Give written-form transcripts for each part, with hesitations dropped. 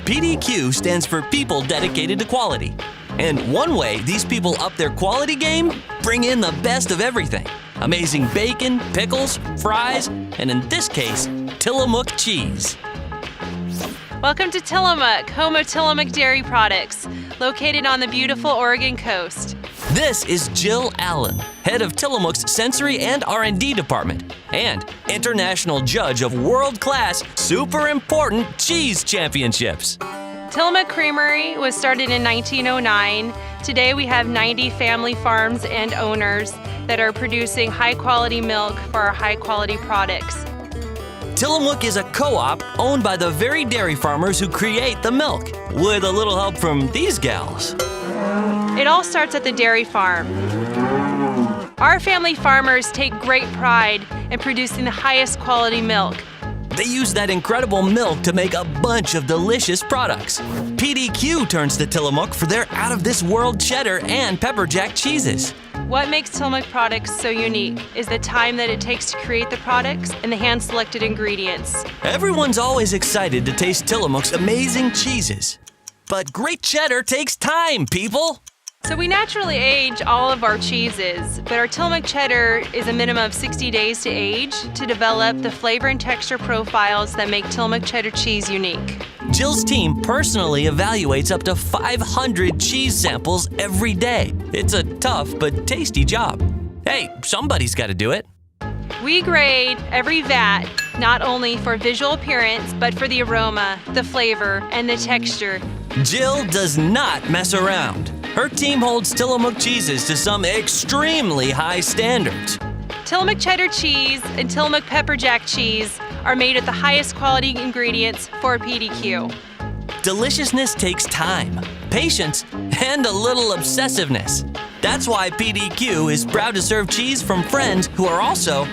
PDQ stands for People Dedicated to Quality. And one way these people up their quality game, bring in the best of everything. Amazing bacon, pickles, fries, and in this case, Tillamook cheese. Welcome to Tillamook, home of Tillamook Dairy Products, located on the beautiful Oregon coast. This is Jill Allen, head of Tillamook's Sensory and R&D department, and international judge of world-class, super important cheese championships. Tillamook Creamery was started in 1909. Today we have 90 family farms and owners that are producing high-quality milk for our high-quality products. Tillamook is a co-op owned by the very dairy farmers who create the milk, with a little help from these gals. It all starts at the dairy farm. Our family farmers take great pride in producing the highest quality milk. They use that incredible milk to make a bunch of delicious products. PDQ turns to Tillamook for their out-of-this-world cheddar and pepper jack cheeses. What makes Tillamook products so unique is the time that it takes to create the products and the hand-selected ingredients. Everyone's always excited to taste Tillamook's amazing cheeses. But great cheddar takes time, people! So we naturally age all of our cheeses, but our Tillamook cheddar is a minimum of 60 days to age to develop the flavor and texture profiles that make Tillamook cheddar cheese unique. Jill's team personally evaluates up to 500 cheese samples every day. It's a tough but tasty job. Hey, somebody's got to do it. We grade every vat not only for visual appearance, but for the aroma, the flavor, and the texture. Jill does not mess around. Her team holds Tillamook cheeses to some extremely high standards. Tillamook cheddar cheese and Tillamook pepper jack cheese are made with the highest quality ingredients for PDQ. Deliciousness takes time, patience, and a little obsessiveness. That's why PDQ is proud to serve cheese from friends who are also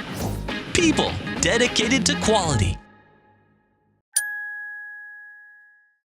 people dedicated to quality.